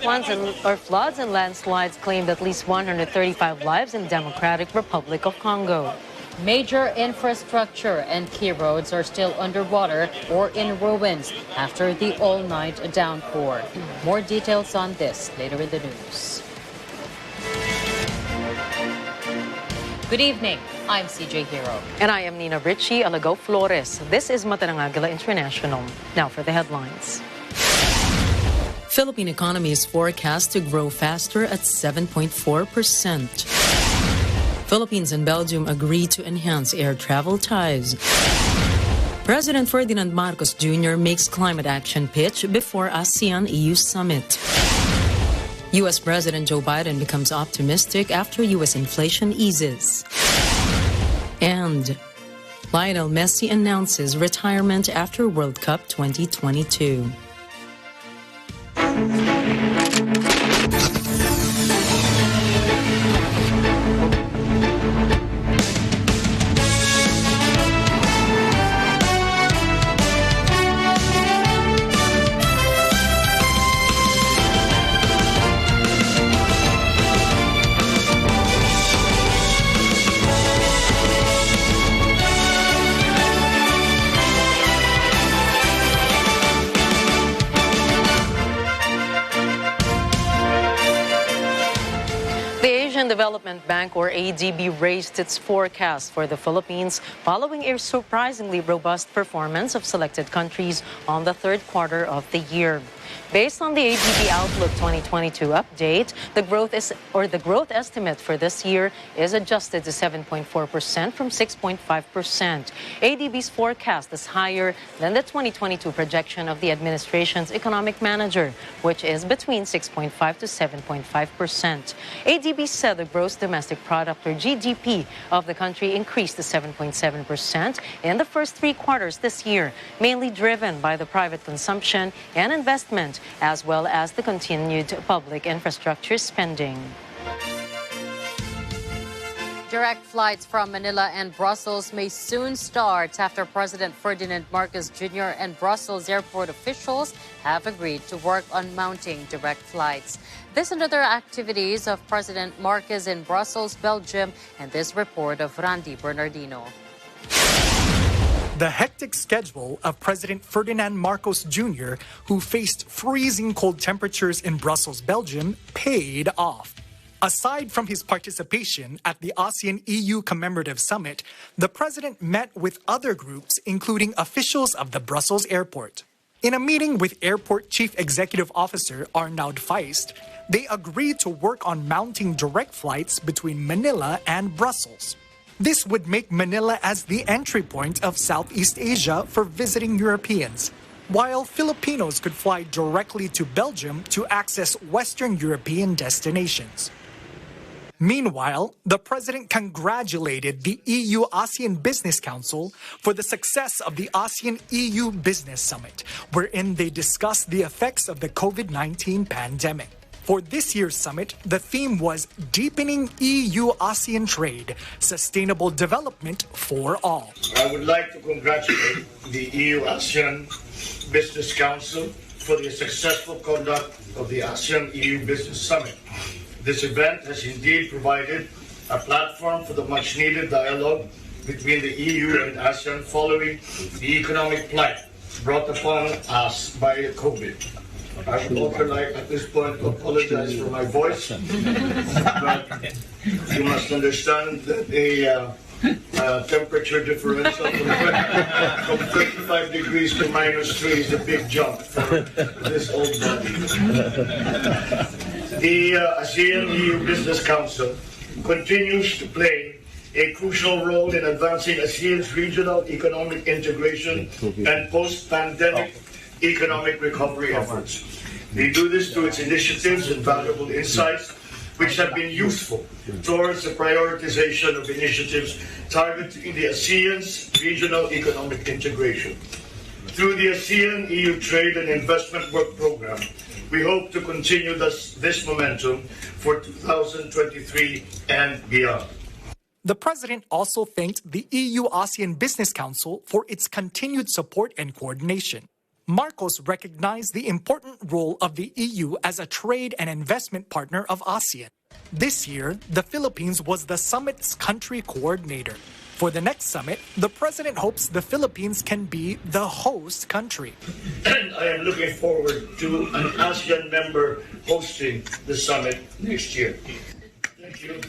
floods and landslides claimed at least 135 lives in Democratic Republic of Congo. Major infrastructure and key roads are still underwater or in ruins after the all-night downpour. More details on this later in the news. Good evening. I'm CJ Hero. And I am Nina Richie Alagao Flores. This is Agila International. Now for the headlines. Philippine economy is forecast to grow faster at 7.4%. Philippines and Belgium agree to enhance air travel ties. President Ferdinand Marcos Jr. makes climate action pitch before ASEAN-EU summit. U.S. President Joe Biden becomes optimistic after U.S. inflation eases. And Lionel Messi announces retirement after World Cup 2022. Development Bank, or ADB, raised its forecast for the Philippines following a surprisingly robust performance of selected countries on the third quarter of the year. Based on the ADB Outlook 2022 update, the growth estimate for this year is adjusted to 7.4% from 6.5%. ADB's forecast is higher than the 2022 projection of the administration's economic manager, which is between 6.5 to 7.5%. ADB said the gross domestic product, or GDP, of the country increased to 7.7% in the first three quarters this year, mainly driven by the private consumption and investment, as well as the continued public infrastructure spending. Direct flights from Manila and Brussels may soon start after President Ferdinand Marcos Jr. and Brussels airport officials have agreed to work on mounting direct flights. This and other activities of President Marcos in Brussels, Belgium, and this report of Randy Bernardino. The hectic schedule of President Ferdinand Marcos Jr., who faced freezing cold temperatures in Brussels, Belgium, paid off. Aside from his participation at the ASEAN-EU Commemorative Summit, the president met with other groups, including officials of the Brussels airport. In a meeting with Airport Chief Executive Officer Arnaud Feist, they agreed to work on mounting direct flights between Manila and Brussels. This would make Manila as the entry point of Southeast Asia for visiting Europeans, while Filipinos could fly directly to Belgium to access Western European destinations. Meanwhile, the president congratulated the EU-ASEAN Business Council for the success of the ASEAN-EU Business Summit, wherein they discussed the effects of the COVID-19 pandemic. For this year's summit, the theme was Deepening EU-ASEAN Trade, Sustainable Development for All. I would like to congratulate the EU-ASEAN Business Council for the successful conduct of the ASEAN-EU Business Summit. This event has indeed provided a platform for the much-needed dialogue between the EU and ASEAN following the economic plight brought upon us by COVID. I would also like at this point to apologize for my voice, but you must understand that a temperature differential from 35 degrees to -3 is a big jump for this old body. The ASEAN-EU Business Council continues to play a crucial role in advancing ASEAN's regional economic integration and post-pandemic economic recovery efforts. We do this through its initiatives and valuable insights, which have been useful towards the prioritization of initiatives targeting the ASEAN's regional economic integration. Through the ASEAN-EU Trade and Investment Work Program, we hope to continue this momentum for 2023 and beyond. The president also thanked the EU-ASEAN Business Council for its continued support and coordination. Marcos recognized the important role of the EU as a trade and investment partner of ASEAN. This year, the Philippines was the summit's country coordinator. For the next summit, the president hopes the Philippines can be the host country. And I am looking forward to an ASEAN member hosting the summit next year. Thank you.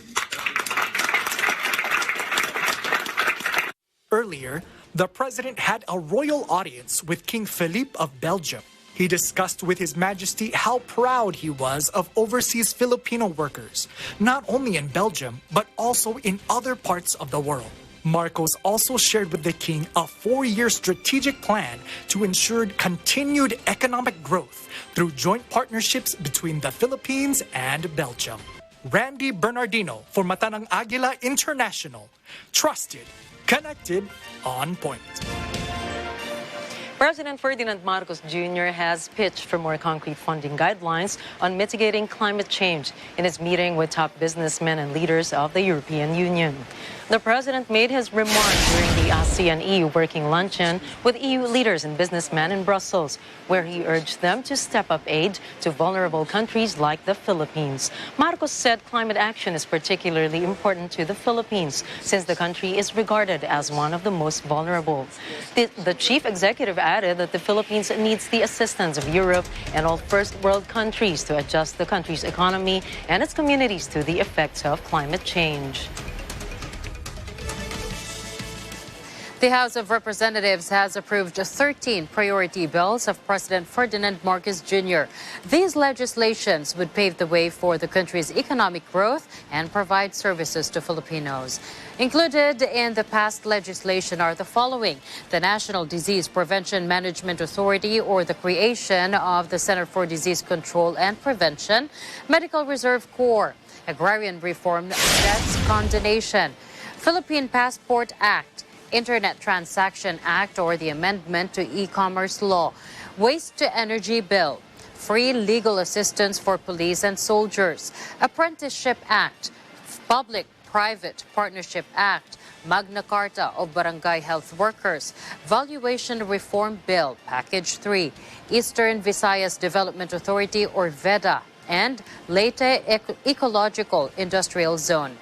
Earlier, the president had a royal audience with King Philippe of Belgium. He discussed with His Majesty how proud he was of overseas Filipino workers, not only in Belgium, but also in other parts of the world. Marcos also shared with the king a 4-year strategic plan to ensure continued economic growth through joint partnerships between the Philippines and Belgium. Randy Bernardino for Matanang Agila International. Trusted, connected, on point. President Ferdinand Marcos Jr. has pitched for more concrete funding guidelines on mitigating climate change in his meeting with top businessmen and leaders of the European Union. The president made his remarks during the ASEAN-EU working luncheon with EU leaders and businessmen in Brussels, where he urged them to step up aid to vulnerable countries like the Philippines. Marcos said climate action is particularly important to the Philippines since the country is regarded as one of the most vulnerable. The chief executive added that the Philippines needs the assistance of Europe and all first world countries to adjust the country's economy and its communities to the effects of climate change. The House of Representatives has approved 13 priority bills of President Ferdinand Marcos Jr. These legislations would pave the way for the country's economic growth and provide services to Filipinos. Included in the passed legislation are the following: the National Disease Prevention Management Authority, or the creation of the Center for Disease Control and Prevention, Medical Reserve Corps, Agrarian Reform, Debts Condonation, Philippine Passport Act, Internet Transaction Act, or the amendment to e-commerce law, Waste to Energy Bill, Free Legal Assistance for Police and Soldiers, Apprenticeship Act, Public-Private Partnership Act, Magna Carta of Barangay Health Workers, Valuation Reform Bill, Package 3, Eastern Visayas Development Authority, or VEDA, and Leyte Ecological Industrial Zone.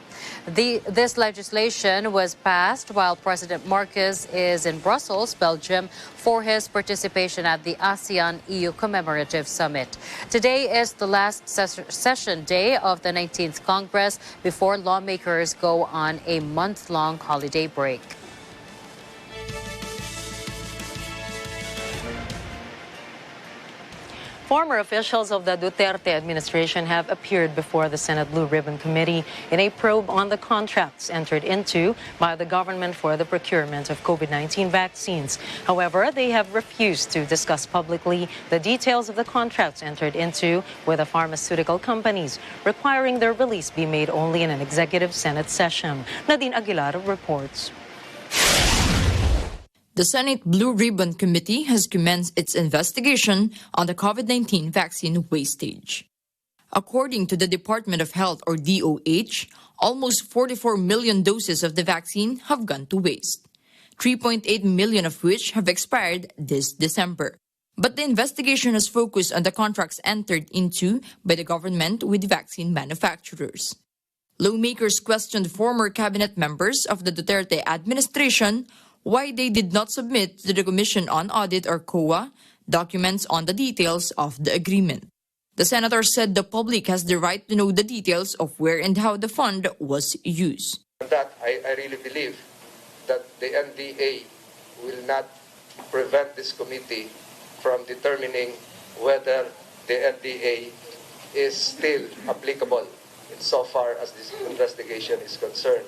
This legislation was passed while President Marcos is in Brussels, Belgium, for his participation at the ASEAN-EU Commemorative Summit. Today is the last session day of the 19th Congress before lawmakers go on a month-long holiday break. Former officials of the Duterte administration have appeared before the Senate Blue Ribbon Committee in a probe on the contracts entered into by the government for the procurement of COVID-19 vaccines. However, they have refused to discuss publicly the details of the contracts entered into with the pharmaceutical companies, requiring their release be made only in an executive Senate session. Nadine Agila reports. The Senate Blue Ribbon Committee has commenced its investigation on the COVID-19 vaccine wastage. According to the Department of Health, or DOH, almost 44 million doses of the vaccine have gone to waste, 3.8 million of which have expired this December. But the investigation has focused on the contracts entered into by the government with vaccine manufacturers. Lawmakers questioned former cabinet members of the Duterte administration why they did not submit to the Commission on Audit, or COA, documents on the details of the agreement. The senator said the public has the right to know the details of where and how the fund was used. That I really believe that the NDA will not prevent this committee from determining whether the NDA is still applicable insofar as this investigation is concerned.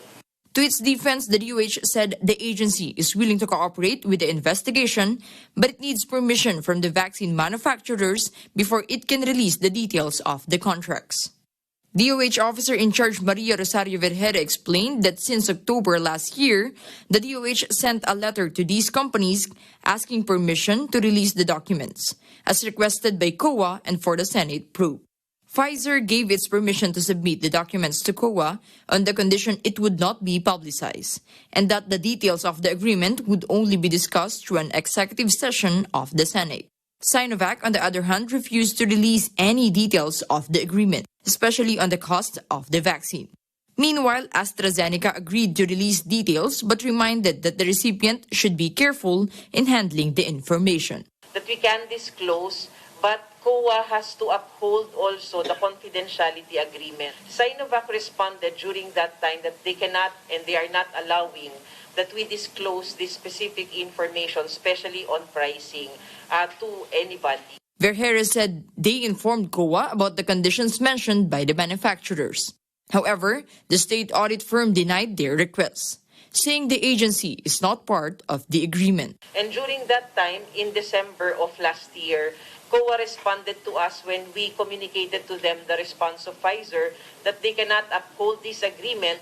To its defense, the DOH said the agency is willing to cooperate with the investigation, but it needs permission from the vaccine manufacturers before it can release the details of the contracts. DOH officer in charge Maria Rosario Vergara explained that since October last year, the DOH sent a letter to these companies asking permission to release the documents, as requested by COA and for the Senate probe. Pfizer gave its permission to submit the documents to COA on the condition it would not be publicized, and that the details of the agreement would only be discussed through an executive session of the Senate. Sinovac, on the other hand, refused to release any details of the agreement, especially on the cost of the vaccine. Meanwhile, AstraZeneca agreed to release details but reminded that the recipient should be careful in handling the information. That we can disclose, but COA has to uphold also the confidentiality agreement. Sinovac responded during that time that they cannot and they are not allowing that we disclose this specific information, especially on pricing, to anybody. Vergara said they informed COA about the conditions mentioned by the manufacturers. However, the state audit firm denied their requests, saying the agency is not part of the agreement. And during that time, in December of last year, COA responded to us when we communicated to them the response of Pfizer that they cannot uphold this agreement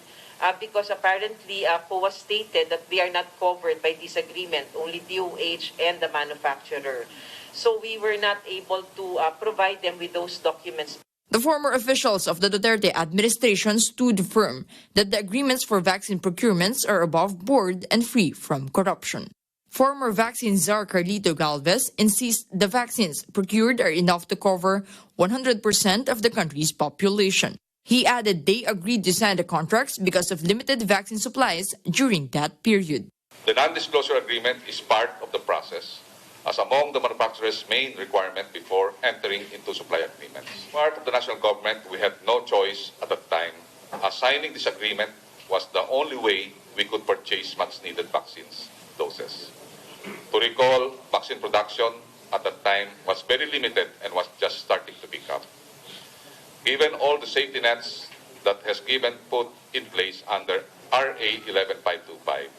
because apparently COA stated that they are not covered by this agreement, only DOH and the manufacturer. So we were not able to provide them with those documents. The former officials of the Duterte administration stood firm that the agreements for vaccine procurements are above board and free from corruption. Former vaccine czar Carlito Galvez insists the vaccines procured are enough to cover 100% of the country's population. He added they agreed to sign the contracts because of limited vaccine supplies during that period. The non-disclosure agreement is part of the process, as among the manufacturer's main requirement before entering into supply agreements. Part of the national government, we had no choice at that time, as signing this agreement was the only way we could purchase much-needed vaccines doses. To recall, vaccine production at that time was very limited and was just starting to pick up. Given all the safety nets that has been put in place under RA 11525,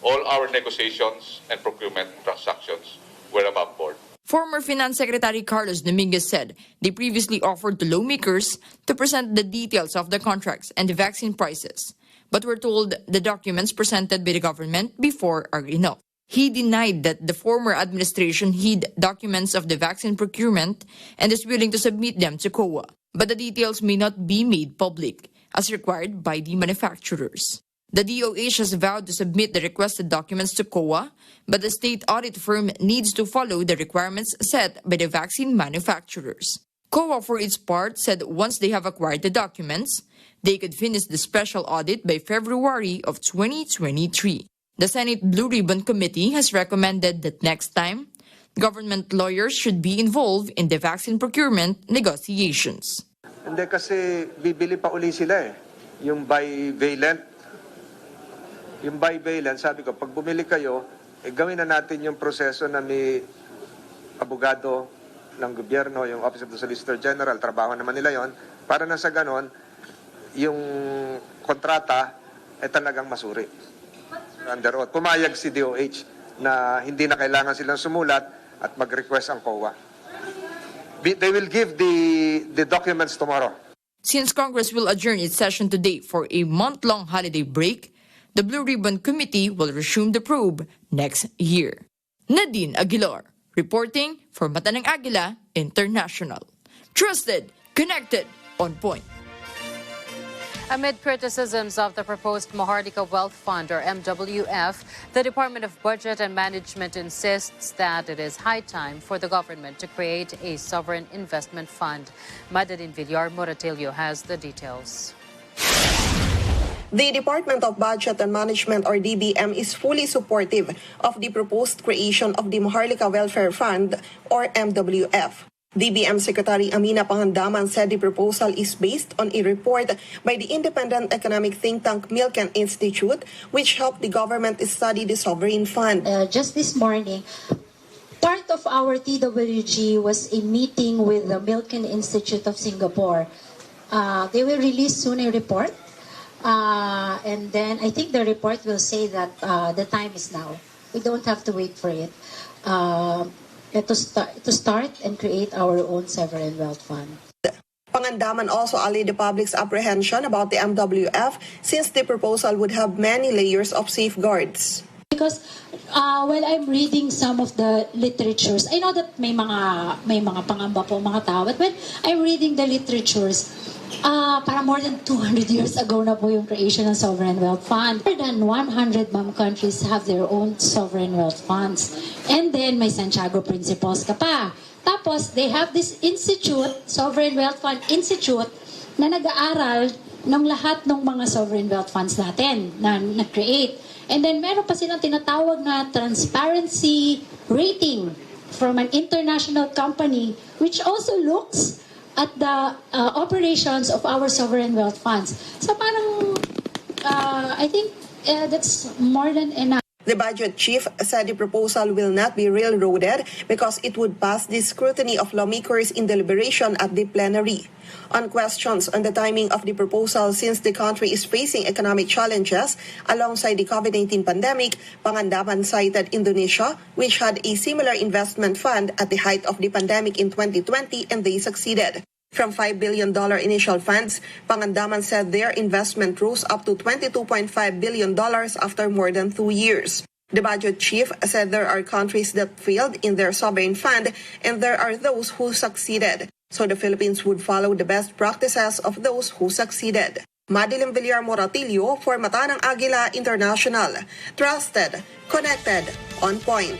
all our negotiations and procurement transactions were above board. Former Finance Secretary Carlos Dominguez said they previously offered to lawmakers to present the details of the contracts and the vaccine prices, but were told the documents presented by the government before are enough. He denied that the former administration hid documents of the vaccine procurement and is willing to submit them to COA, but the details may not be made public, as required by the manufacturers. The DOH has vowed to submit the requested documents to COA, but the state audit firm needs to follow the requirements set by the vaccine manufacturers. COA, for its part, said once they have acquired the documents, they could finish the special audit by February of 2023. The Senate Blue Ribbon Committee has recommended that next time, government lawyers should be involved in the vaccine procurement negotiations. Hindi kasi bibili pa uli sila yung bivalent. Yung bivalent, sabi ko, pag bumili kayo, gawin na natin yung proseso na may abogado ng gobyerno, yung Office of the Solicitor General, trabaho naman nila yon, para na sa ganon, yung kontrata ay talagang masuri. Under oath. Pumayag si DOH na hindi na kailangan silang sumulat at mag-request ang COA. They will give the documents tomorrow. Since Congress will adjourn its session today for a month-long holiday break, the Blue Ribbon Committee will resume the probe next year. Nadine Aguilar, reporting for Mata ng Agila International. Trusted, connected, on point. Amid criticisms of the proposed Maharlika Wealth Fund, or MWF, the Department of Budget and Management insists that it is high time for the government to create a sovereign investment fund. Madeline Villar Moratelio has the details. The Department of Budget and Management, or DBM, is fully supportive of the proposed creation of the Maharlika Welfare Fund, or MWF. DBM Secretary Amina Pangandaman said the proposal is based on a report by the independent economic think tank Milken Institute, which helped the government study the sovereign fund. Just this morning, part of our TWG was a meeting with the Milken Institute of Singapore. They will release soon a report. And then I think the report will say that the time is now. We don't have to wait for it. To start and create our own sovereign wealth fund. Pangandaman also allayed the public's apprehension about the MWF since the proposal would have many layers of safeguards. Because while I'm reading some of the literatures, I know that may mga pangamba po mga tao, but when I'm reading the literatures, para more than 200 years ago na po yung creation ng Sovereign Wealth Fund. More than 100 countries have their own Sovereign Wealth Funds. And then may Santiago Principles ka pa. Tapos they have this institute, Sovereign Wealth Fund Institute, na nag-aaral ng lahat ng mga Sovereign Wealth Funds natin na nag-create. And then meron pa silang tinatawag na transparency rating from an international company which also looks at the operations of our sovereign wealth funds. So parang, I think that's more than enough. The budget chief said the proposal will not be railroaded because it would pass the scrutiny of lawmakers in deliberation at the plenary. On questions on the timing of the proposal since the country is facing economic challenges alongside the COVID-19 pandemic, Pangandaman cited Indonesia, which had a similar investment fund at the height of the pandemic in 2020, and they succeeded. From $5 billion initial funds, Pangandaman said their investment rose up to $22.5 billion after more than 2 years. The budget chief said there are countries that failed in their sovereign fund and there are those who succeeded. So the Philippines would follow the best practices of those who succeeded. Madilim Villar Moratillo for Mata ng Agila International. Trusted, connected, on point.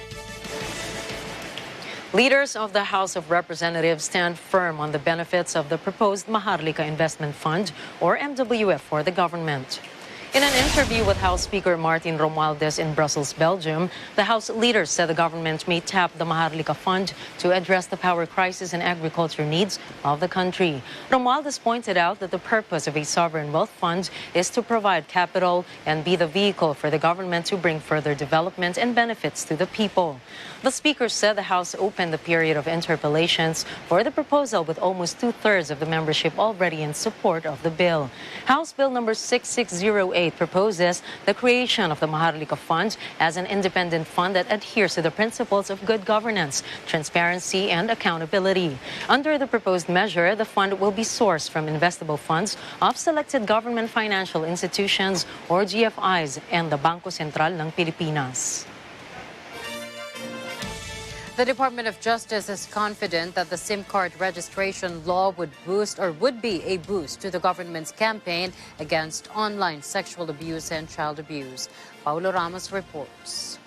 Leaders of the House of Representatives stand firm on the benefits of the proposed Maharlika Investment Fund, or MWF, for the government. In an interview with House Speaker Martin Romualdez in Brussels, Belgium, the House leaders said the government may tap the Maharlika Fund to address the power crisis and agriculture needs of the country. Romualdez pointed out that the purpose of a sovereign wealth fund is to provide capital and be the vehicle for the government to bring further development and benefits to the people. The Speaker said the House opened the period of interpellations for the proposal with almost two-thirds of the membership already in support of the bill. House Bill number 6608 proposes the creation of the Maharlika Fund as an independent fund that adheres to the principles of good governance, transparency, and accountability. Under the proposed measure, the fund will be sourced from investable funds of selected government financial institutions or GFIs and the Bangko Sentral ng Pilipinas. The Department of Justice is confident that the SIM card registration law would be a boost to the government's campaign against online sexual abuse and child abuse. Paulo Ramos reports.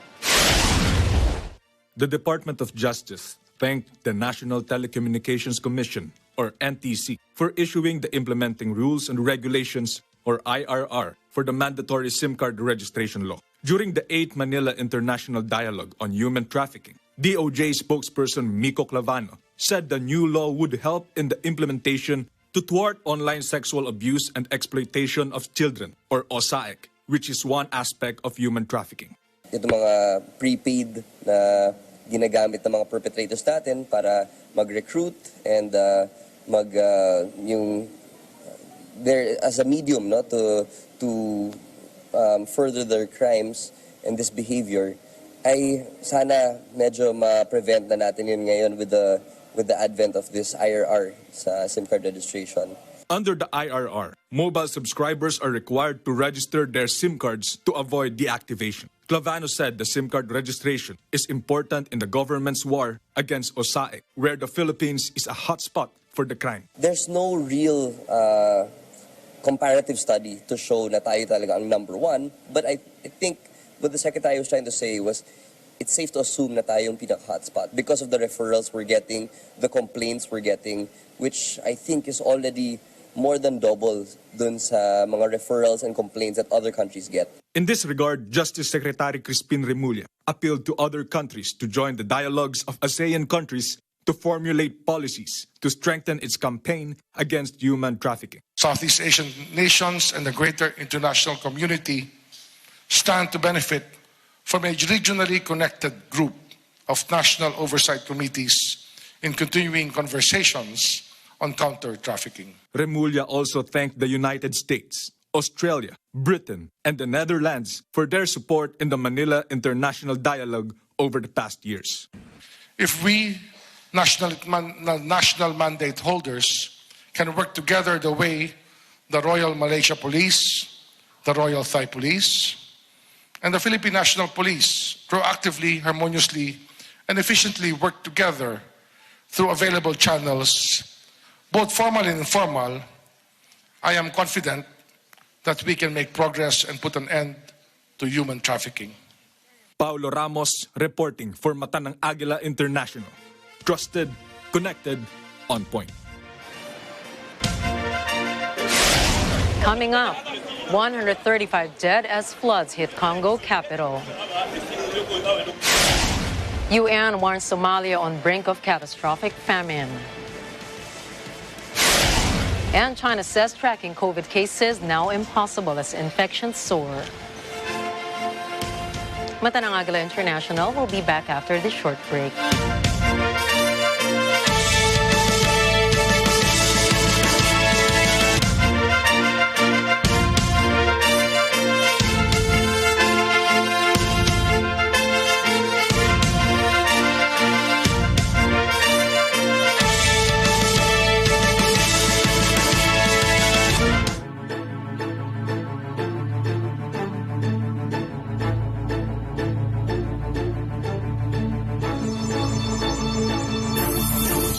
The Department of Justice thanked the National Telecommunications Commission, or NTC, for issuing the Implementing Rules and Regulations, or IRR, for the mandatory SIM card registration law. During the 8th Manila International Dialogue on Human Trafficking, DOJ spokesperson Miko Clavano said the new law would help in the implementation to thwart online sexual abuse and exploitation of children, or OSAEC, which is one aspect of human trafficking. Ito mga prepaid na ginagamit ng mga perpetrators natin para mag-recruit and there as a medium, no, to further their crimes and this behavior. Ay sana medyo ma-prevent na natin yun ngayon with the advent of this IRR sa SIM card registration. Under the IRR, mobile subscribers are required to register their SIM cards to avoid deactivation. Clavano said the SIM card registration is important in the government's war against OSAEC, where the Philippines is a hotspot for the crime. There's no real comparative study to show na tayo talaga ang number one, but I think what the Secretary was trying to say was it's safe to assume na tayong pinaka-hotspot because of the referrals we're getting, the complaints we're getting, which I think is already more than double dun sa mga referrals and complaints that other countries get. In this regard, Justice Secretary Crispin Remulla appealed to other countries to join the dialogues of ASEAN countries to formulate policies to strengthen its campaign against human trafficking. Southeast Asian nations and the greater international community stand to benefit from a regionally connected group of national oversight committees in continuing conversations on counter-trafficking. Remulla also thanked the United States, Australia, Britain, and the Netherlands for their support in the Manila International Dialogue over the past years. If we, national mandate holders, can work together the way the Royal Malaysia Police, the Royal Thai Police, and the Philippine National Police proactively, harmoniously, and efficiently work together through available channels, both formal and informal, I am confident that we can make progress and put an end to human trafficking. Paulo Ramos reporting for Mata ng Agila International. Trusted, connected, on point. Coming up, 135 dead as floods hit Congo capital. UN warns Somalia on brink of catastrophic famine. And China says tracking COVID cases now impossible as infections soar. Mata ng Agila International will be back after this short break.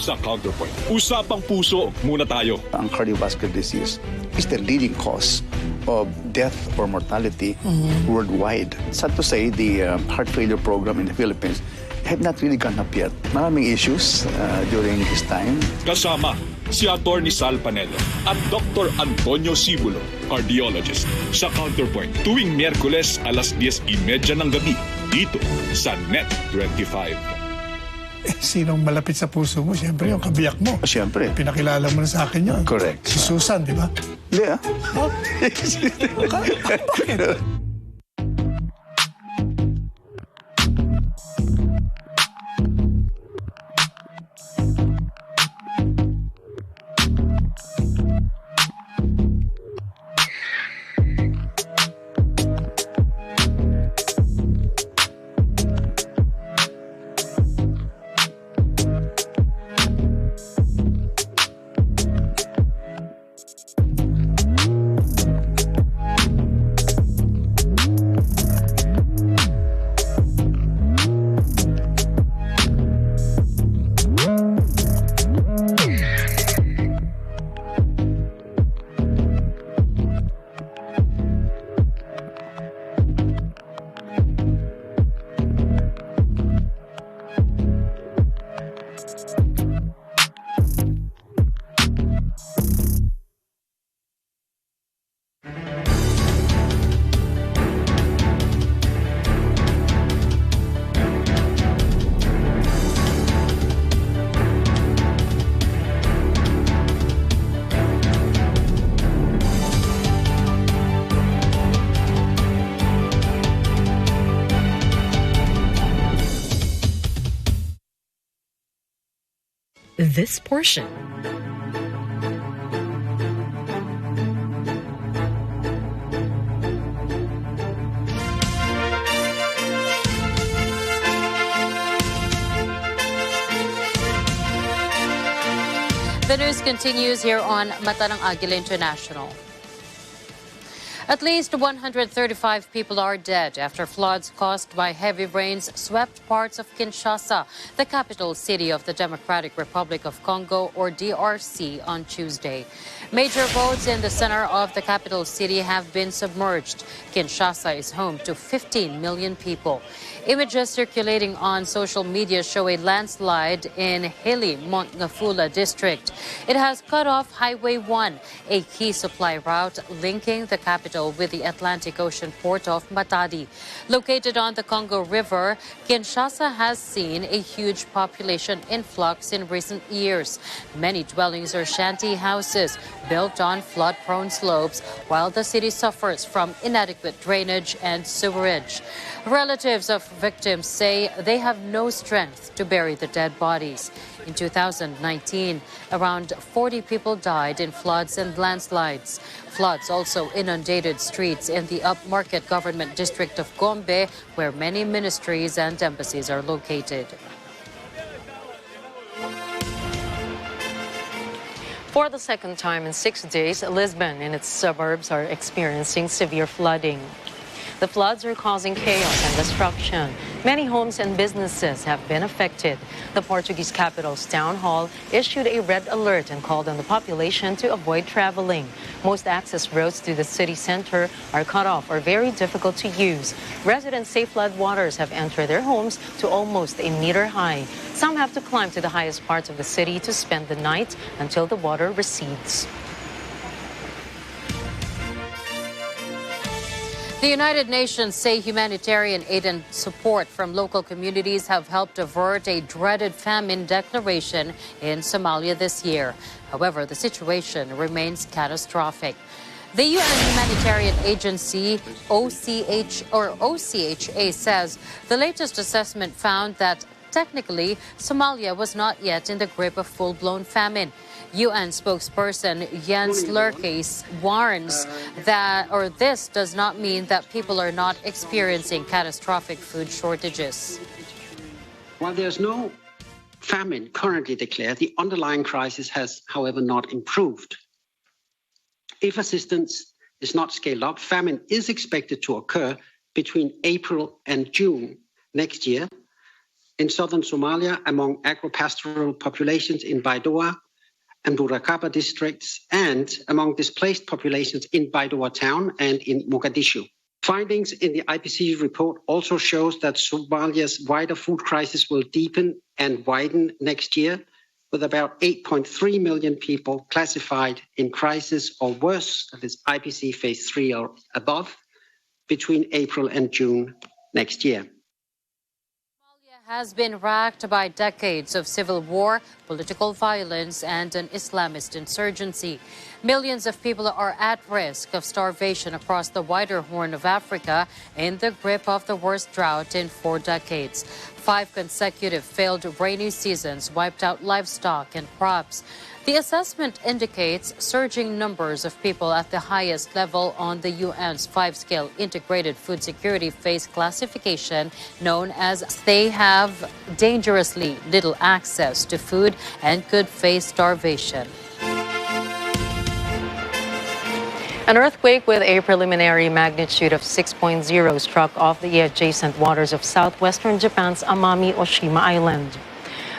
Sa Counterpoint, usapang puso muna tayo. Ang cardiovascular disease is the leading cause of death or mortality worldwide. Sad to say, the heart failure program in the Philippines have not really gone up yet. Maraming issues during this time. Kasama si Atty. Sal Panelo at Dr. Antonio Sibulo, cardiologist, sa Counterpoint tuwing Miyerkules alas 10:30 ng gabi dito sa Net 25. Sinong malapit sa puso mo? Siyempre, yung kabiyak mo. Siyempre. Pinakilala mo na sa akin yun. Correct. Si Susan, di ba? Hindi, ah. Bakit? This portion. The news continues here on Mata ng Agila International. At least 135 people are dead after floods caused by heavy rains swept parts of Kinshasa, the capital city of the Democratic Republic of Congo, or DRC, on Tuesday. Major roads in the center of the capital city have been submerged. Kinshasa is home to 15 million people. Images circulating on social media show a landslide in Hili, Montngafula district. It has cut off Highway 1, a key supply route linking the capital with the Atlantic Ocean port of Matadi. Located on the Congo River, Kinshasa has seen a huge population influx in recent years. Many dwellings are shanty houses built on flood-prone slopes, while the city suffers from inadequate drainage and sewerage. Relatives of victims say they have no strength to bury the dead bodies. In 2019, around 40 people died in floods and landslides. Floods also inundated streets in the upmarket government district of Gombe, where many ministries and embassies are located. For the second time in 6 days, Lisbon and its suburbs are experiencing severe flooding. The floods are causing chaos and destruction. Many homes and businesses have been affected. The Portuguese capital's town hall issued a red alert and called on the population to avoid traveling. Most access roads to the city center are cut off or very difficult to use. Residents say flood waters have entered their homes to almost a meter high. Some have to climb to the highest parts of the city to spend the night until the water recedes. The United Nations say humanitarian aid and support from local communities have helped avert a dreaded famine declaration in Somalia this year. However, the situation remains catastrophic. The UN humanitarian agency OCHA says the latest assessment found that technically Somalia was not yet in the grip of full-blown famine. UN spokesperson Jens Lurkes warns that this does not mean that people are not experiencing catastrophic food shortages. While there's no famine currently declared, the underlying crisis has, however, not improved. If assistance is not scaled up, famine is expected to occur between April and June next year in southern Somalia among agro-pastoral populations in Baidoa and Burakaba districts, and among displaced populations in Baidoa town and in Mogadishu. Findings in the IPCC report also shows that Somalia's wider food crisis will deepen and widen next year, with about 8.3 million people classified in crisis or worse, that is IPC phase 3 or above, between April and June next year. Has been racked by decades of civil war, political violence, and an Islamist insurgency. Millions of people are at risk of starvation across the wider Horn of Africa in the grip of the worst drought in 4 decades. 5 consecutive failed rainy seasons wiped out livestock and crops. The assessment indicates surging numbers of people at the highest level on the UN's 5-scale integrated food security phase classification, known as they have dangerously little access to food and could face starvation. An earthquake with a preliminary magnitude of 6.0 struck off the adjacent waters of southwestern Japan's Amami Oshima Island.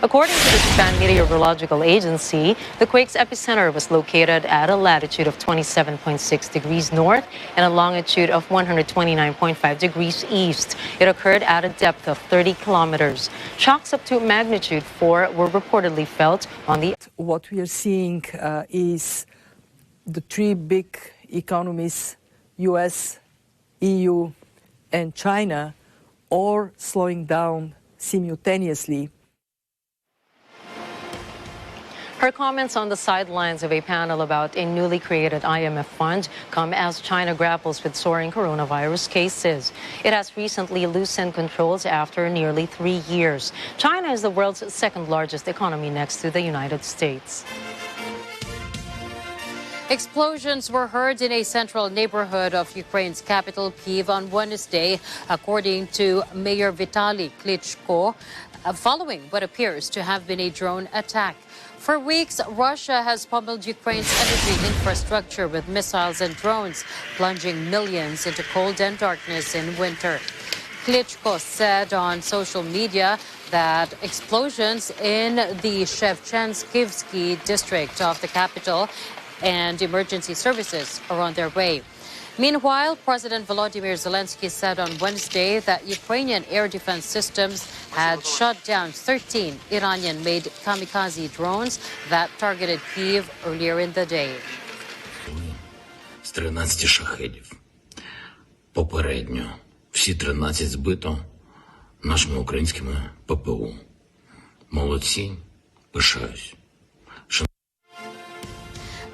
According to the Japan Meteorological Agency, the quake's epicenter was located at a latitude of 27.6 degrees north and a longitude of 129.5 degrees east. It occurred at a depth of 30 kilometers. Shocks up to magnitude 4 were reportedly felt on the... What we are seeing is the 3 big economies, US, EU, and China, all slowing down simultaneously. Her comments on the sidelines of a panel about a newly created IMF fund come as China grapples with soaring coronavirus cases. It has recently loosened controls after nearly 3 years. China is the world's 2nd largest economy next to the United States. Explosions were heard in a central neighborhood of Ukraine's capital, Kyiv, on Wednesday, according to Mayor Vitaly Klitschko, following what appears to have been a drone attack. For weeks, Russia has pummeled Ukraine's energy infrastructure with missiles and drones, plunging millions into cold and darkness in winter. Klitschko said on social media that explosions in the Shevchenskivsky district of the capital and emergency services are on their way. Meanwhile, President Volodymyr Zelensky said on Wednesday that Ukrainian air defense systems had shot down 13 Iranian-made kamikaze drones that targeted Kyiv earlier in the day. З 13 шахедів. Попередньо всі 13 збито нашими українськими ППУ. Молодці, пишаюсь.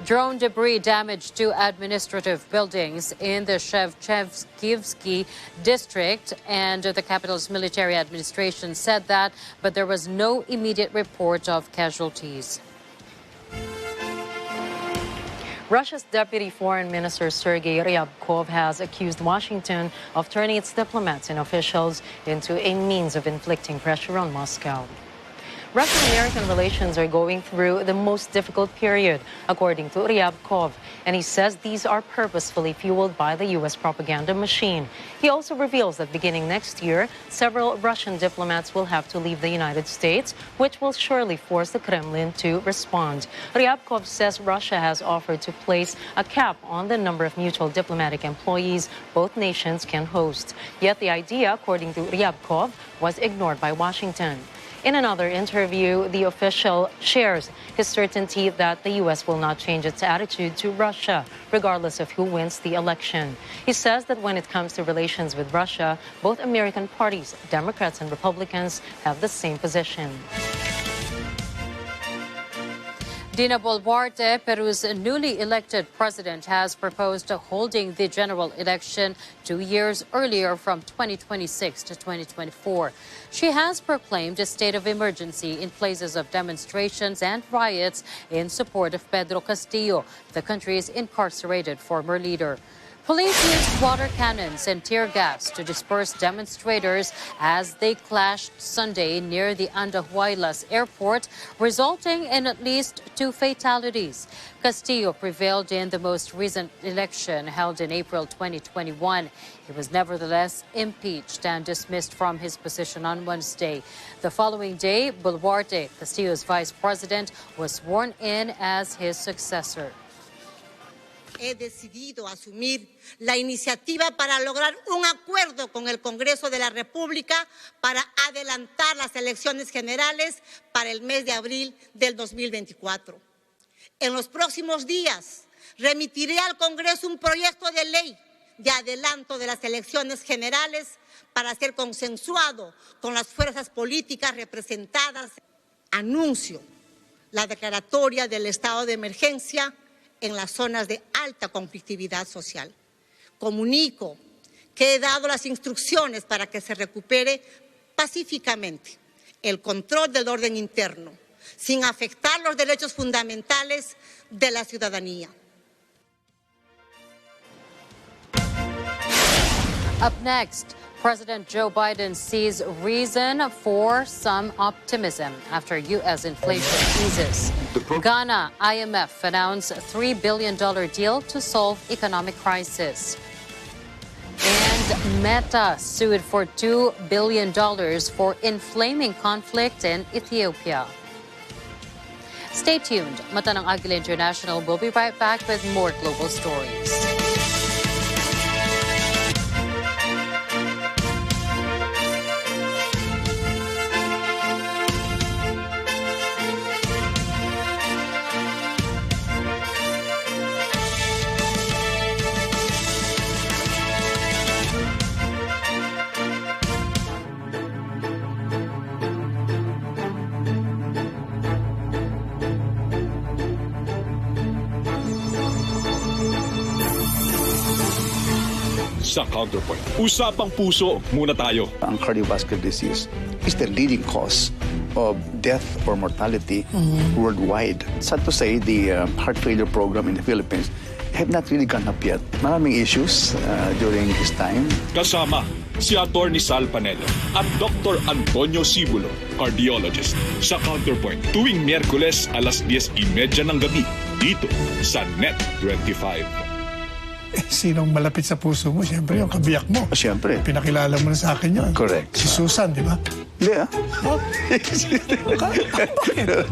Drone debris damaged 2 administrative buildings in the Shevchenskivsky district, and the capital's military administration said that, but there was no immediate report of casualties. Russia's Deputy Foreign Minister Sergei Ryabkov has accused Washington of turning its diplomats and officials into a means of inflicting pressure on Moscow. Russian-American relations are going through the most difficult period, according to Ryabkov, and he says these are purposefully fueled by the U.S. propaganda machine. He also reveals that beginning next year, several Russian diplomats will have to leave the United States, which will surely force the Kremlin to respond. Ryabkov says Russia has offered to place a cap on the number of mutual diplomatic employees both nations can host. Yet the idea, according to Ryabkov, was ignored by Washington. In another interview, the official shares his certainty that the U.S. will not change its attitude to Russia, regardless of who wins the election. He says that when it comes to relations with Russia, both American parties, Democrats and Republicans, have the same position. Dina Boluarte, Peru's newly elected president, has proposed holding the general election 2 years earlier from 2026 to 2024. She has proclaimed a state of emergency in places of demonstrations and riots in support of Pedro Castillo, the country's incarcerated former leader. Police used water cannons and tear gas to disperse demonstrators as they clashed Sunday near the Andahuaylas airport, resulting in at least 2 fatalities. Castillo prevailed in the most recent election held in April 2021. He was nevertheless impeached and dismissed from his position on Wednesday. The following day, Boluarte, Castillo's vice president, was sworn in as his successor. He decidido asumir la iniciativa para lograr un acuerdo con el Congreso de la República para adelantar las elecciones generales para el mes de abril del 2024. En los próximos días remitiré al Congreso un proyecto de ley de adelanto de las elecciones generales para ser consensuado con las fuerzas políticas representadas. Anuncio la declaratoria del estado de emergencia en las zonas de alta conflictividad social. Comunico que he dado las instrucciones para que se recupere pacíficamente el control del orden interno, sin afectar los derechos fundamentales de la ciudadanía. Up next, President Joe Biden sees reason for some optimism after U.S. inflation eases. Ghana, IMF announced a $3 billion deal to solve economic crisis. And Meta sued for $2 billion for inflaming conflict in Ethiopia. Stay tuned. Mata ng Agila International will be right back with more global stories. Sa Counterpoint, usapang puso muna tayo. Ang cardiovascular disease is the leading cause of death or mortality worldwide. Sad to say, the heart failure program in the Philippines have not really gone up yet. Maraming issues during this time. Kasama si Atty. Sal Panelo at Dr. Antonio Sibulo, cardiologist, sa Counterpoint tuwing Miyerkules alas 10:30 ng gabi dito sa Net 25. Sinong malapit sa puso mo? Siyempre, yung kabiyak mo. Siyempre. Pinakilala mo na sa akin yun. Correct. Si Susan, di ba? Hindi ah. Oh. Bakit?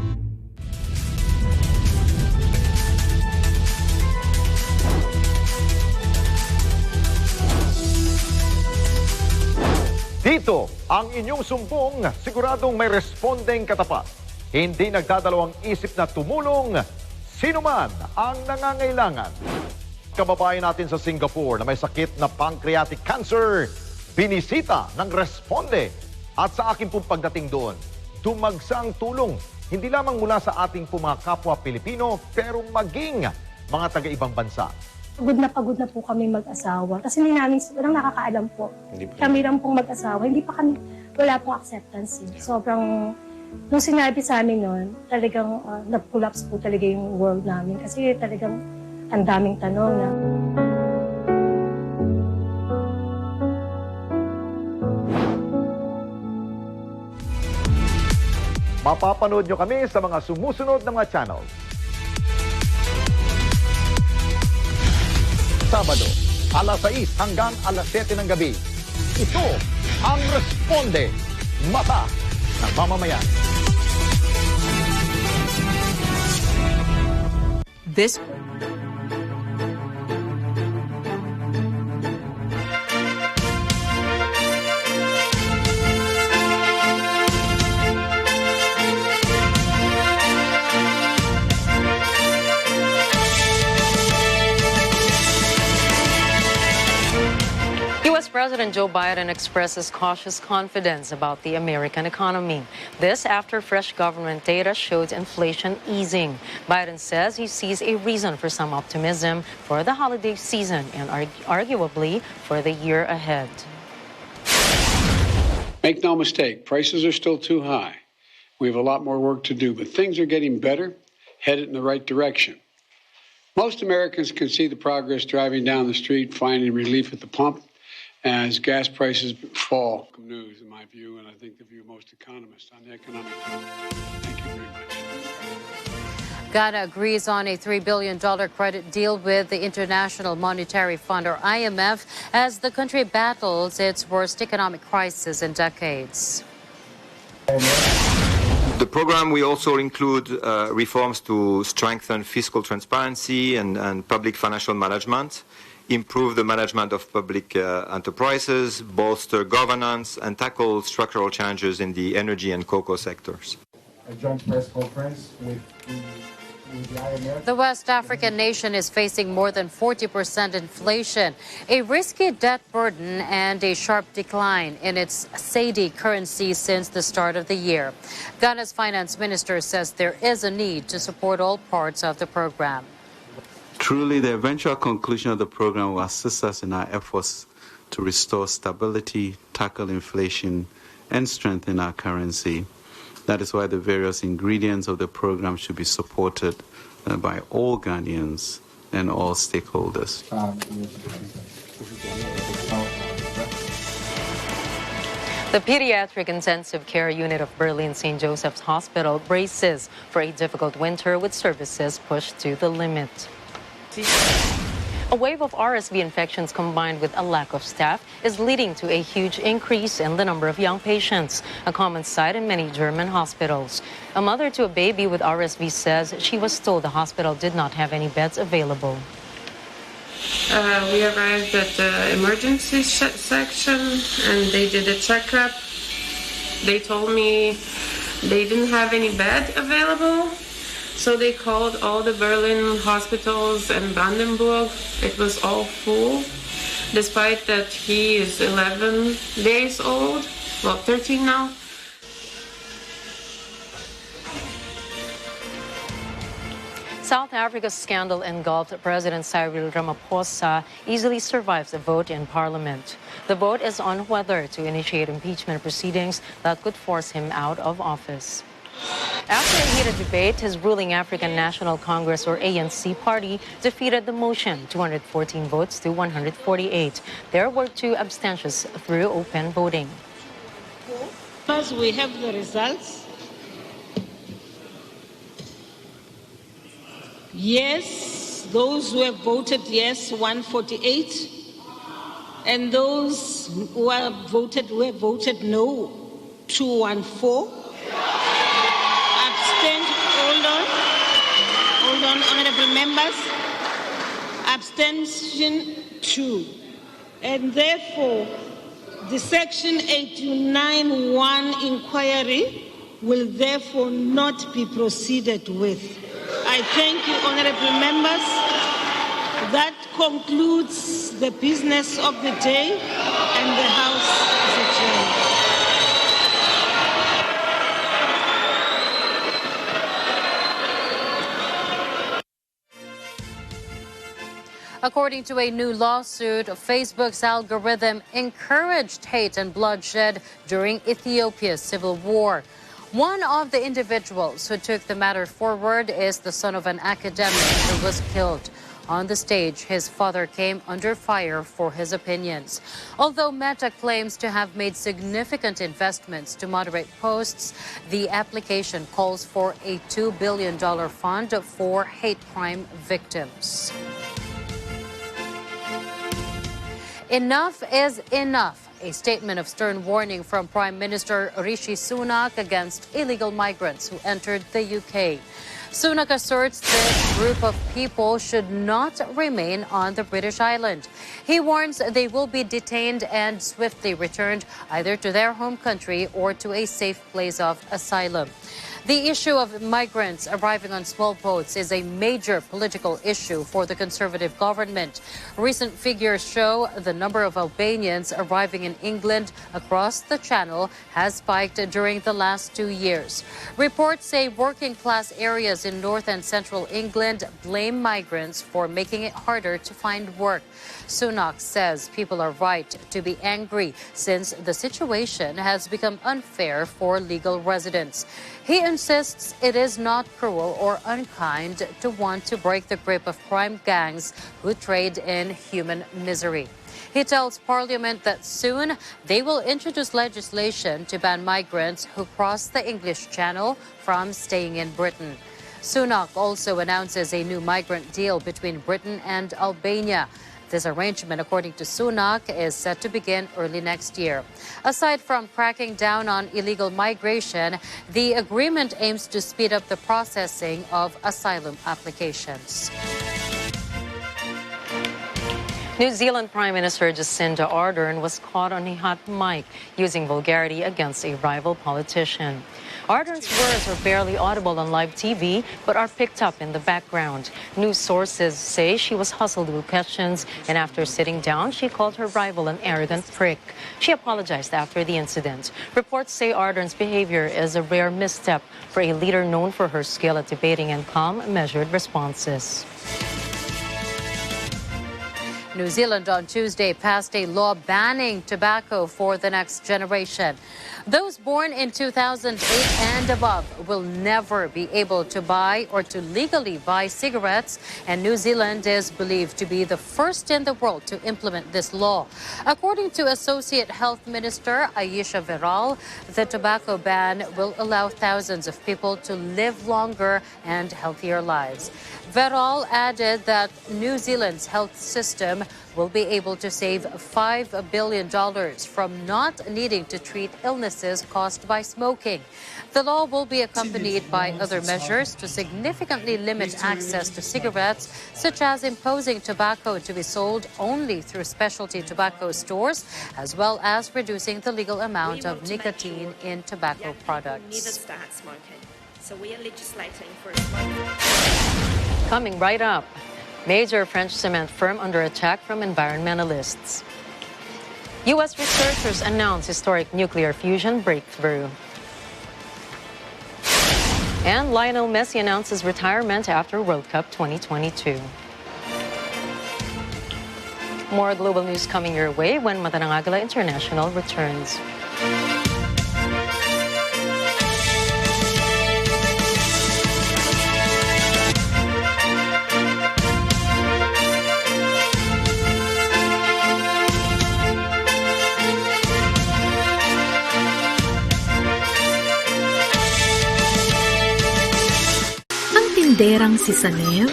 Dito, ang inyong sumbong, siguradong may respondeng katapat. Hindi nagdadalawang isip na tumulong sino man ang nangangailangan. Kababayan natin sa Singapore na may sakit na pancreatic cancer, binisita ng responde. At sa akin pong pagdating doon, tumagsang tulong, hindi lamang mula sa ating mga kapwa Pilipino, pero maging mga taga-ibang bansa. Pagod na po kami mag-asawa. Kasi hindi namin, walang nakakaalam po. Kami lang pong mag-asawa. Wala pong acceptance. Sobrang, nung sinabi sa amin noon, talagang nag-collapse po talaga yung world namin. Kasi talagang ang daming tanong na. Mapapanood nyo kami sa mga sumusunod na mga channels. Sabado, alas 6 hanggang alas 7 ng gabi. Ito ang Responde, Mata ng Mamamayan. This U.S. President Joe Biden expresses cautious confidence about the American economy. This after fresh government data showed inflation easing. Biden says he sees a reason for some optimism for the holiday season and arguably for the year ahead. Make no mistake, prices are still too high. We have a lot more work to do, but things are getting better, headed in the right direction. Most Americans can see the progress driving down the street, finding relief at the pump as gas prices fall. News, in my view, and I think the view of most economists on the economic front. Thank you very much. Ghana agrees on a $3 billion credit deal with the International Monetary Fund, or IMF, as the country battles its worst economic crisis in decades. The program will also include reforms to strengthen fiscal transparency and public financial management, improve the management of public enterprises, bolster governance, and tackle structural challenges in the energy and cocoa sectors. A joint press conference with the IMF. The West African nation is facing more than 40% inflation, a risky debt burden, and a sharp decline in its Cedi currency since the start of the year. Ghana's finance minister says there is a need to support all parts of the program. Truly, the eventual conclusion of the program will assist us in our efforts to restore stability, tackle inflation, and strengthen our currency. That is why the various ingredients of the program should be supported by all Ghanaians and all stakeholders. The Pediatric Intensive Care Unit of Berlin St. Joseph's Hospital braces for a difficult winter with services pushed to the limit. A wave of RSV infections combined with a lack of staff is leading to a huge increase in the number of young patients, a common sight in many German hospitals. A mother to a baby with RSV says she was told the hospital did not have any beds available. We arrived at the emergency section and they did a checkup. They told me they didn't have any bed available. So they called all the Berlin hospitals and Brandenburg. It was all full, despite that he is 11 days old, well, 13 now. South Africa's scandal engulfed President Cyril Ramaphosa easily survives a vote in parliament. The vote is on whether to initiate impeachment proceedings that could force him out of office. After a heated debate, his ruling African National Congress, or ANC, party defeated the motion, 214 votes to 148. There were 2 abstentions through open voting. As we have the results, yes, those who have voted yes, 148, and those who have voted no, 214. Hold on, honorable members. Abstention 2. And therefore, the Section 891 inquiry will therefore not be proceeded with. I thank you, honorable members. That concludes the business of the day, and the House is adjourned. According to a new lawsuit, Facebook's algorithm encouraged hate and bloodshed during Ethiopia's civil war. One of the individuals who took the matter forward is the son of an academic who was killed. On the stage, his father came under fire for his opinions. Although Meta claims to have made significant investments to moderate posts, the application calls for a $2 billion fund for hate crime victims. Enough is enough. A statement of stern warning from Prime Minister Rishi Sunak against illegal migrants who entered the UK. Sunak asserts this group of people should not remain on the British island. He warns they will be detained and swiftly returned either to their home country or to a safe place of asylum. The issue of migrants arriving on small boats is a major political issue for the Conservative government. Recent figures show the number of Albanians arriving in England across the Channel has spiked during the last 2 years. Reports say working-class areas in north and central England blame migrants for making it harder to find work. Sunak says people are right to be angry since the situation has become unfair for legal residents. He insists it is not cruel or unkind to want to break the grip of crime gangs who trade in human misery. He tells Parliament that soon they will introduce legislation to ban migrants who cross the English Channel from staying in Britain. Sunak also announces a new migrant deal between Britain and Albania. This arrangement, according to Sunak, is set to begin early next year. Aside from cracking down on illegal migration, the agreement aims to speed up the processing of asylum applications. New Zealand Prime Minister Jacinda Ardern was caught on a hot mic using vulgarity against a rival politician. Ardern's words are barely audible on live TV, but are picked up in the background. News sources say she was hustled with questions, and after sitting down, she called her rival an arrogant prick. She apologized after the incident. Reports say Ardern's behavior is a rare misstep for a leader known for her skill at debating and calm, measured responses. New Zealand on Tuesday passed a law banning tobacco for the next generation. Those born in 2008 and above will never be able to buy or to legally buy cigarettes, and New Zealand is believed to be the first in the world to implement this law. According to Associate Health Minister Ayesha Veral, the tobacco ban will allow thousands of people to live longer and healthier lives. Veral added that New Zealand's health system will be able to save $5 billion from not needing to treat illnesses caused by smoking. The law will be accompanied by other measures to significantly limit access to cigarettes, such as imposing tobacco to be sold only through specialty tobacco stores, as well as reducing the legal amount of nicotine in tobacco products. Never start smoking. So we are legislating for smoking. Coming right up, major French cement firm under attack from environmentalists. U.S. researchers announce historic nuclear fusion breakthrough. And Lionel Messi announces retirement after World Cup 2022. More global news coming your way when Agila International returns. Derang si Sanem,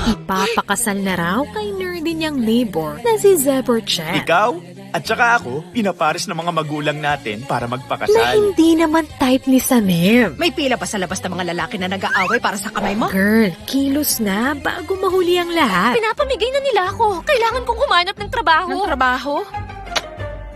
ipapakasal na raw kay nerdy niyang neighbor na si Zebercheck. Ikaw? At saka ako, pinaparis ng mga magulang natin para magpakasal. Na hindi naman type ni Sanem. May pila pa sa labas ng mga lalaki na nag-aaway para sa kamay mo? Girl, kilos na bago mahuli ang lahat. Pinapamigay na nila ako. Kailangan kong humanap ng trabaho. Ng trabaho?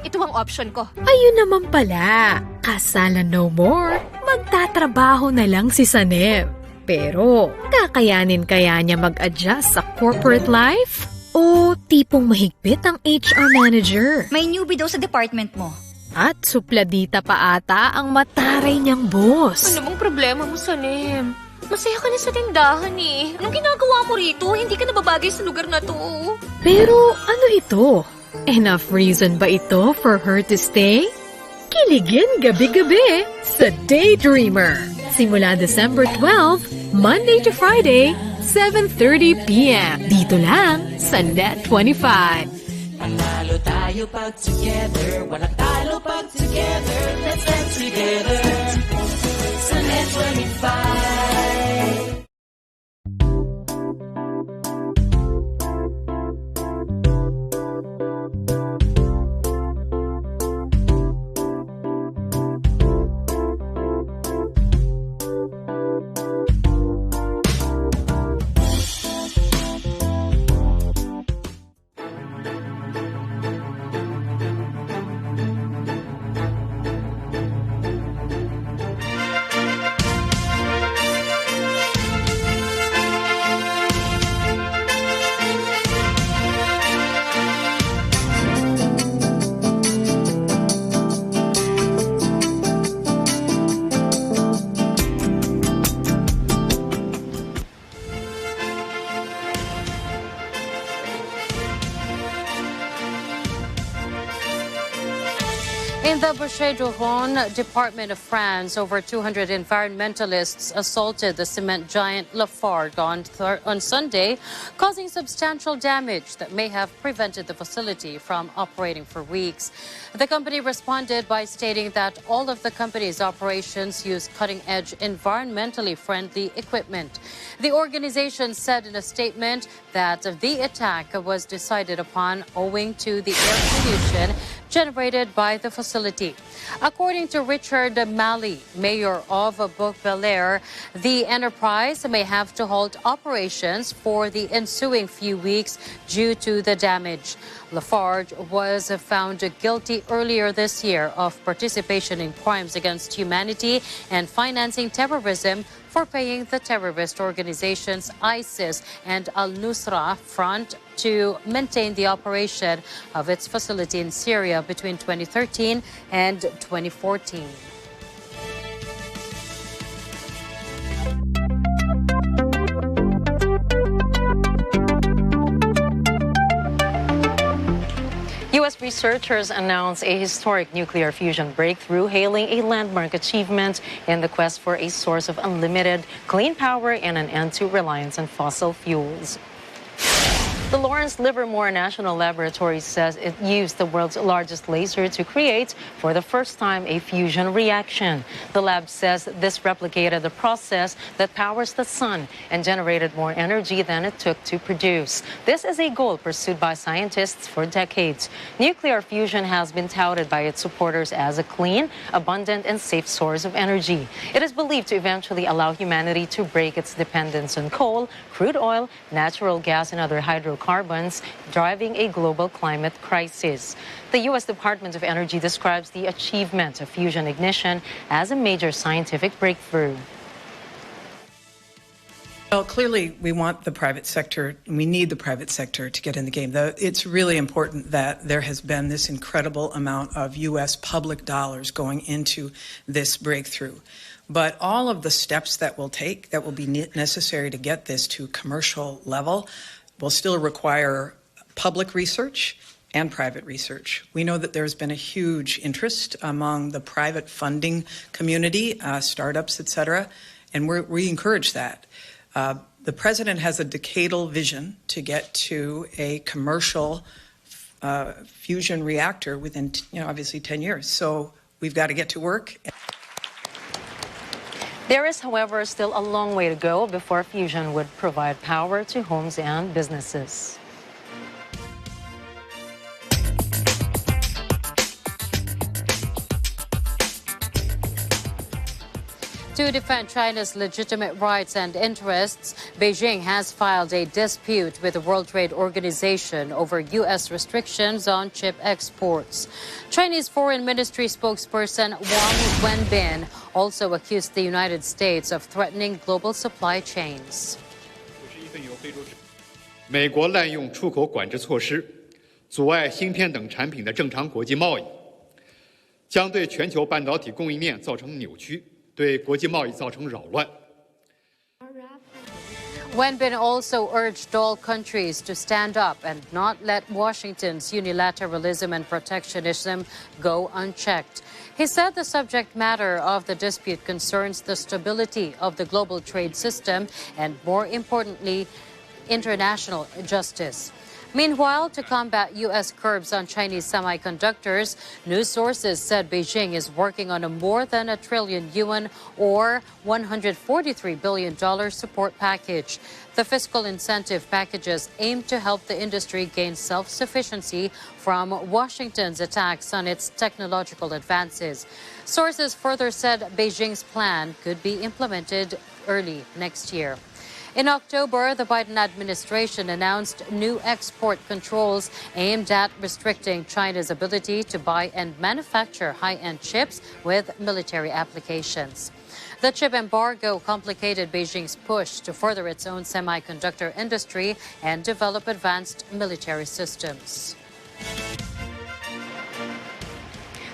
Ito ang option ko. Ayun naman pala. Kasalan no more. Magtatrabaho na lang si Sanem. Pero, kakayanin kaya niya mag-adjust sa corporate life? O tipong mahigpit ang HR manager? May newbie daw sa department mo. At supladita pa ata ang mataray niyang boss. Ano bang problema mo, Sanem? Masaya ka na sa tindahan eh. Anong ginagawa mo rito? Hindi ka nababagay sa lugar na to. Pero ano ito? Enough reason ba ito for her to stay? Kiligin gabi-gabi sa Daydreamer. Simula December 12, Monday to Friday, 7:30 p.m. Dito lang sa Net 25. Panalo tayo pag together, walang talo pag together. Let's dance together sa Net 25. In the Bouches-du-Rhône department of France, over 200 environmentalists assaulted the cement giant Lafarge on Sunday, causing substantial damage that may have prevented the facility from operating for weeks. The company responded by stating that all of the company's operations use cutting-edge, environmentally friendly equipment. The organization said in a statement that the attack was decided upon owing to the air pollution generated by the facility. According to Richard Malley, mayor of Bourg-Belair, the enterprise may have to halt operations for the ensuing few weeks due to the damage. Lafarge was found guilty earlier this year of participation in crimes against humanity and financing terrorism for paying the terrorist organizations ISIS and Al-Nusra Front to maintain the operation of its facility in Syria between 2013 and 2014. U.S. researchers announced a historic nuclear fusion breakthrough, hailing a landmark achievement in the quest for a source of unlimited clean power and an end to reliance on fossil fuels. The Lawrence Livermore National Laboratory says it used the world's largest laser to create, for the first time, a fusion reaction. The lab says this replicated the process that powers the sun and generated more energy than it took to produce. This is a goal pursued by scientists for decades. Nuclear fusion has been touted by its supporters as a clean, abundant, and safe source of energy. It is believed to eventually allow humanity to break its dependence on coal, crude oil, natural gas, and other hydrocarbons, driving a global climate crisis. The U.S. Department of Energy describes the achievement of fusion ignition as a major scientific breakthrough. Well, clearly, we want the private sector, and we need the private sector to get in the game. It's really important that there has been this incredible amount of U.S. public dollars going into this breakthrough. But all of the steps that will be necessary to get this to commercial level will still require public research and private research. We know that there's been a huge interest among the private funding community, startups, et cetera, and we encourage that. The president has a decadal vision to get to a commercial fusion reactor within, obviously 10 years. So we've got to get to work. There is, however, still a long way to go before fusion would provide power to homes and businesses. To defend China's legitimate rights and interests, Beijing has filed a dispute with the World Trade Organization over U.S. restrictions on chip exports. Chinese Foreign Ministry spokesperson Wang Wenbin also accused the United States of threatening global supply chains. 美国滥用出口管制措施，阻碍芯片等产品的正常国际贸易，将对全球半导体供应链造成扭曲，对国际贸易造成扰乱。Wenbin also urged all countries to stand up and not let Washington's unilateralism and protectionism go unchecked. He said the subject matter of the dispute concerns the stability of the global trade system and, more importantly, international justice. Meanwhile, to combat U.S. curbs on Chinese semiconductors, news sources said Beijing is working on a more than a trillion yuan or $143 billion support package. The fiscal incentive packages aim to help the industry gain self-sufficiency from Washington's attacks on its technological advances. Sources further said Beijing's plan could be implemented early next year. In October, the Biden administration announced new export controls aimed at restricting China's ability to buy and manufacture high-end chips with military applications. The chip embargo complicated Beijing's push to further its own semiconductor industry and develop advanced military systems.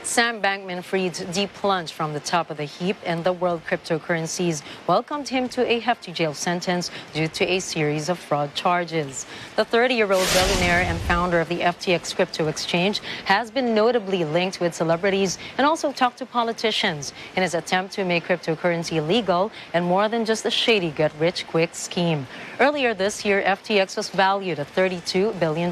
Sam Bankman-Fried's deep plunge from the top of the heap in the world cryptocurrencies welcomed him to a hefty jail sentence due to a series of fraud charges. The 30-year-old billionaire and founder of the FTX crypto exchange has been notably linked with celebrities and also talked to politicians in his attempt to make cryptocurrency legal and more than just a shady get-rich-quick scheme. Earlier this year, FTX was valued at $32 billion.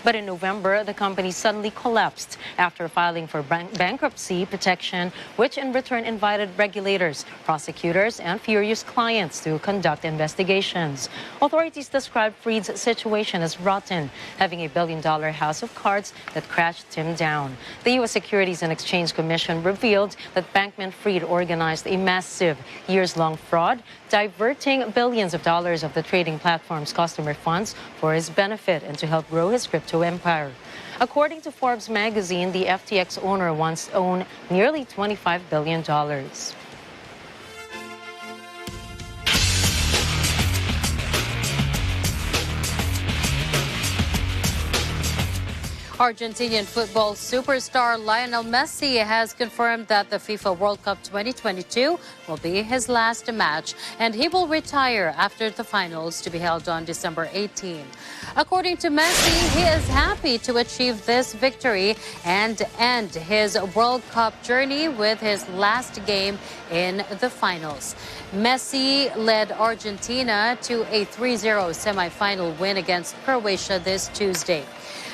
But in November, the company suddenly collapsed after filing for bankruptcy protection, which in return invited regulators, prosecutors, and furious clients to conduct investigations. Authorities described Fried's situation as rotten, having a billion-dollar house of cards that crashed him down. The U.S. Securities and Exchange Commission revealed that Bankman-Fried organized a massive years-long fraud, diverting billions of dollars of the trading platform's customer funds for his benefit and to help grow his crypto empire. According to Forbes magazine, the FTX owner once owned nearly $25 billion. Argentinian football superstar Lionel Messi has confirmed that the FIFA World Cup 2022 will be his last match, and he will retire after the finals to be held on December 18. According to Messi, he is happy to achieve this victory and end his World Cup journey with his last game in the finals. Messi led Argentina to a 3-0 semifinal win against Croatia this Tuesday.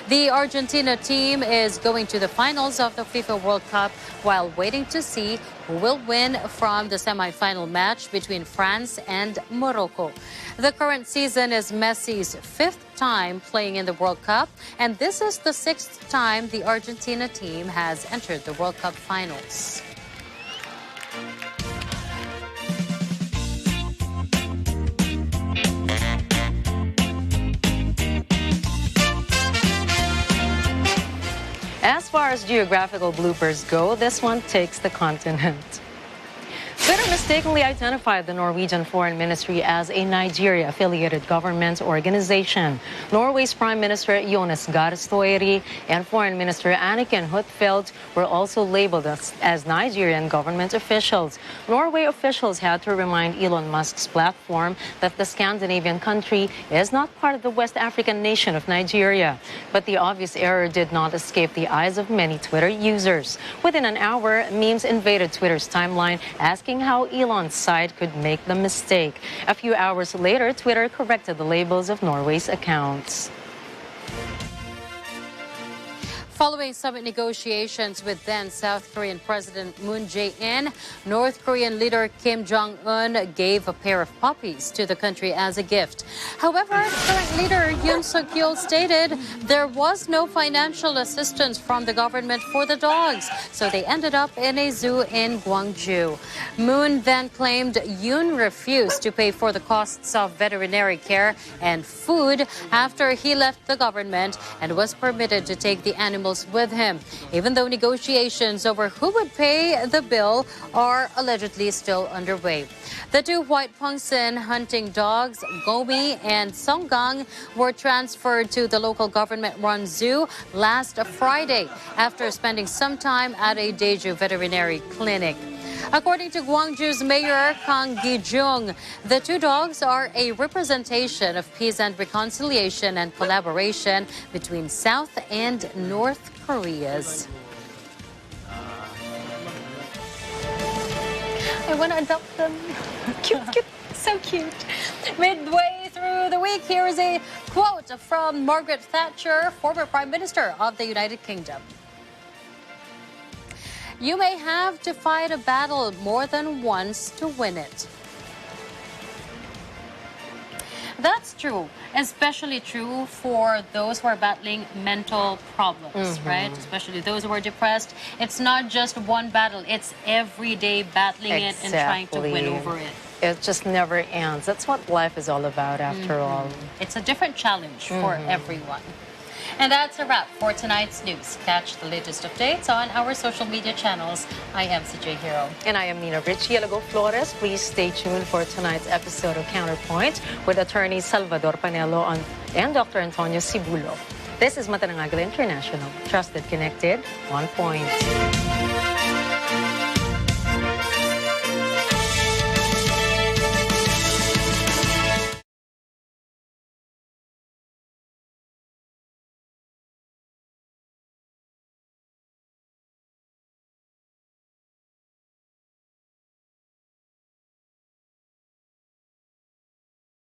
The Argentina team is going to the finals of the FIFA World Cup while waiting to see who will win from the semifinal match between France and Morocco. The current season is Messi's 5th time playing in the World Cup, and this is the 6th time the Argentina team has entered the World Cup finals. As far as geographical bloopers go, this one takes the continent. Twitter mistakenly identified the Norwegian Foreign Ministry as a Nigeria-affiliated government organization. Norway's Prime Minister Jonas Gahr Støre and Foreign Minister Anniken Huitfeldt were also labeled as Nigerian government officials. Norway officials had to remind Elon Musk's platform that the Scandinavian country is not part of the West African nation of Nigeria. But the obvious error did not escape the eyes of many Twitter users. Within an hour, memes invaded Twitter's timeline, asking how Elon's side could make the mistake. A few hours later, Twitter corrected the labels of Norway's accounts. Following summit negotiations with then South Korean President Moon Jae-in, North Korean leader Kim Jong-un gave a pair of puppies to the country as a gift. However, current leader Yoon Suk-yeol stated there was no financial assistance from the government for the dogs, so they ended up in a zoo in Gwangju. Moon then claimed Yoon refused to pay for the costs of veterinary care and food after he left the government and was permitted to take the animals with him, even though negotiations over who would pay the bill are allegedly still underway. The two white Pungsan hunting dogs, Gomi and Songgang, were transferred to the local government-run zoo last Friday after spending some time at a Daeju veterinary clinic. According to Gwangju's Mayor Kang Gi-jung, the two dogs are a representation of peace and reconciliation and collaboration between South and North Koreas. I want to adopt them. Cute, cute, so cute. Midway through the week, here is a quote from Margaret Thatcher, former Prime Minister of the United Kingdom. You may have to fight a battle more than once to win it. That's true, especially true for those who are battling mental problems, right? Especially those who are depressed. It's not just one battle, it's every day battling it and trying to win over it. It just never ends. That's what life is all about, after all. It's a different challenge for everyone. And that's a wrap for tonight's news. Catch the latest updates on our social media channels. I am CJ Hero. And I am Nina Richie Alago Flores. Please stay tuned for tonight's episode of Counterpoint with attorney Salvador Panelo and Dr. Antonio Cibulo. This is Agila International. Trusted, connected, on point.